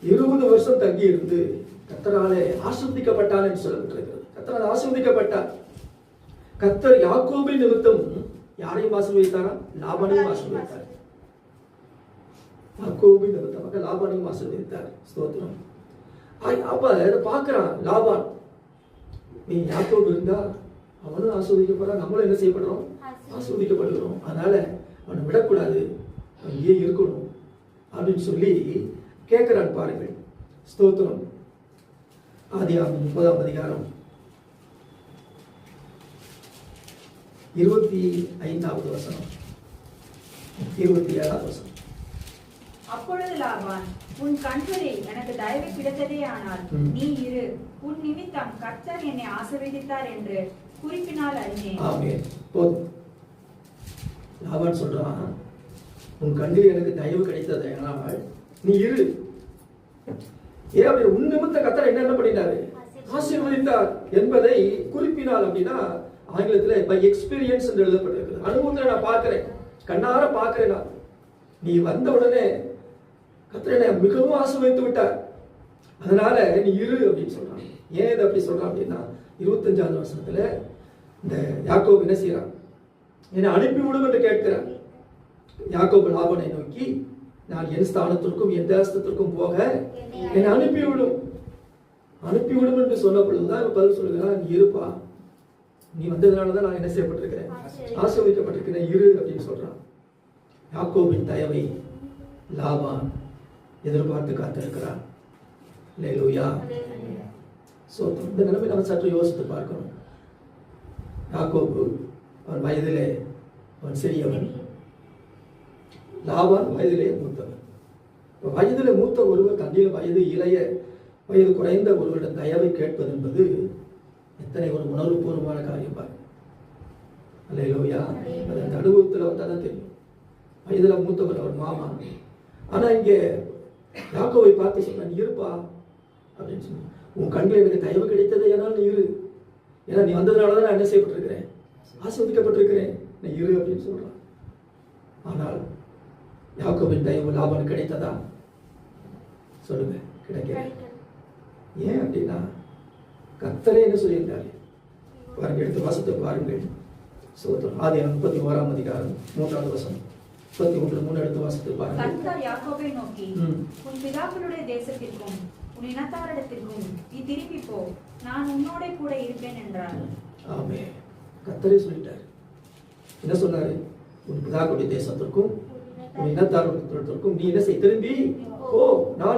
20 வருஷம் தங்கி இருந்து கர்த்தராலே ஆசீர்வதிக்கப்பட்டான் என்று சொல்லப்பட்டிருக்கிறது. கர்த்தரால் ஆசீர்வதிக்கப்பட்டார். கர்த்தர் யாக்கோபின் நிமித்தம் யாரையும் ஆசீர்வதித்தாரா? லாபானையும் ஆசீர்வதித்தார். யாக்கோபின் நிமித்தமாக லாபானையும் ஆசீர்வதித்தார். ஸ்தோத்திரம். அப்ப இதை பார்க்கிறான் லாபான். நீ யாக்கோபு இருந்தா அவனும் ஆசீர்வதிக்கப்படுறான், நம்மளும் என்ன செய்யப்படுறோம்? ஆசீர்வதிக்கப்படுகிறோம். அதனால அவனை விடக்கூடாது, அவன் ஏன் இருக்கணும் அப்படின்னு சொல்லி கேட்கிறான் பாருங்கள். ஸ்தோத்திரம். ஆதியாகமம் 30ஆம் அதிகாரம் 25வது வசனம், 27வது வசனம். அப்பொழுது லாபான், உன் கண்களில் எனக்கு தயவு கிடைத்ததே ஆனால் நீ இரு, உன் நிமித்தம் கர்த்தர் என்னை ஆசீர்வதித்தார் என்று குறிப்பினால் அறிந்தேன். ஆமென். போதும். லாபான் சொல்றான், உன் கண்களில் எனக்கு தயவு கிடைத்ததே ஆனால் நீ இரு. ஏன் உன் நிமித்த கர்த்தர் என்ன பண்ணிட்டாரு? ஆசீர்வதித்தார் என்பதை குறிப்பினால். அப்படின்னா ஆங்கிலத்தில் பை எக்ஸ்பீரியன்ஸ் என்று எழுதப்பட்டிருக்கிறது. அனுபவத்தில் நான் பார்க்கிறேன், கண்ணார பார்க்கிறேன். நான் நீ வந்த உடனே கர்த்தர் மிகவும் ஆசீர்வதித்து விட்டார், அதனால நீ இரு அப்படின்னு சொல்றான். ஏன் இதை அப்படி சொல்றான் அப்படின்னா 25வது வருஷத்துல இந்த யாக்கோபு என்ன செய்யறான்? என்னை அனுப்பிவிடும் என்று கேட்கிறான். யாக்கோபு லாபானை நோக்கி, நான் என் ஸ்தானத்திற்கும் என் தேசத்திற்கும் போக என்னை அனுப்பிவிடும் என்று சொன்ன பொழுதுதான் பதில் சொல்லுகிறான், நீ இருப்பா, நீ வந்ததுனாலதான் நான் என்ன செய்யப்பட்டிருக்கிறேன்? ஆசீர்வதிக்கப்பட்டிருக்கிறேன், இரு அப்படின்னு சொல்றான். யாக்கோபின் தயவை லாபான் எதிர்பார்த்து காத்திருக்கிறான். அல்லேலூயா. இந்த நிலைமை நம்ம சற்று யோசித்து பார்க்கணும். யாக்கோபு அவன் வயதிலே அவன் சிறியவன், லாபான் வயதிலே மூத்தவன். வயதிலே மூத்த ஒருவர் தன்னில் வயது குறைந்த ஒருவரிடம் தயவை கேட்பது என்பது எத்தனை ஒரு உணர்வுபூர்வமான காரியம் பாருங்க. அல்லேலூயா. அது அந்த அனுபவத்தில் வந்தாதான் தெரியும். வயதுல மூத்தவர் அவர் மாமா. ஆனா இங்கே யாக்கோவை பார்த்து சொன்ன, இருப்பா அப்படின்னு சொன்ன, உன் கண்ணில் எனக்கு தயவு கிடைத்தது ஏன்னா நீ இரு, ஏன்னா நீ வந்ததுனாலதான் நான் என்ன செய்யப்பட்டிருக்கிறேன்? ஆசீர்வதிக்கப்பட்டிருக்கிறேன், நீ இரு அப்படின்னு சொல்றான். ஆனால் யாக்கோபின் தயவு லாபானுக்கு கிடைத்ததா? சொல்லுங்க, கிடைக்கல. ஏன் அப்படின்னா கர்த்தரே என்ன சொல்லியிருந்தாரு பாருங்க. எடுத்து வாசத்தை பாருங்கள். சோதரம். ஆதியாகமம் 31ஆம் அதிகாரம் 3வது வசனம், 33 எடுத்து வாசத்தை பாருங்கள். கர்த்தர் யாக்கோபை நோக்கி, உன் பிதாக்களுடைய தேசத்திற்கும் உன் இனத்தாரிடத்திற்கும் நீ திரும்பி போ, நான் உன்னோட கூட இருப்பேன் என்றார். ஆமென். கர்த்தரே சொல்லிட்டாரு. என்ன சொன்னாரு? உன் பிதாக்களுடைய தேசத்திற்கும் உன் இனத்தாரிடத்திற்கும் நீ என்ன செய்? திரும்பி போ, நான்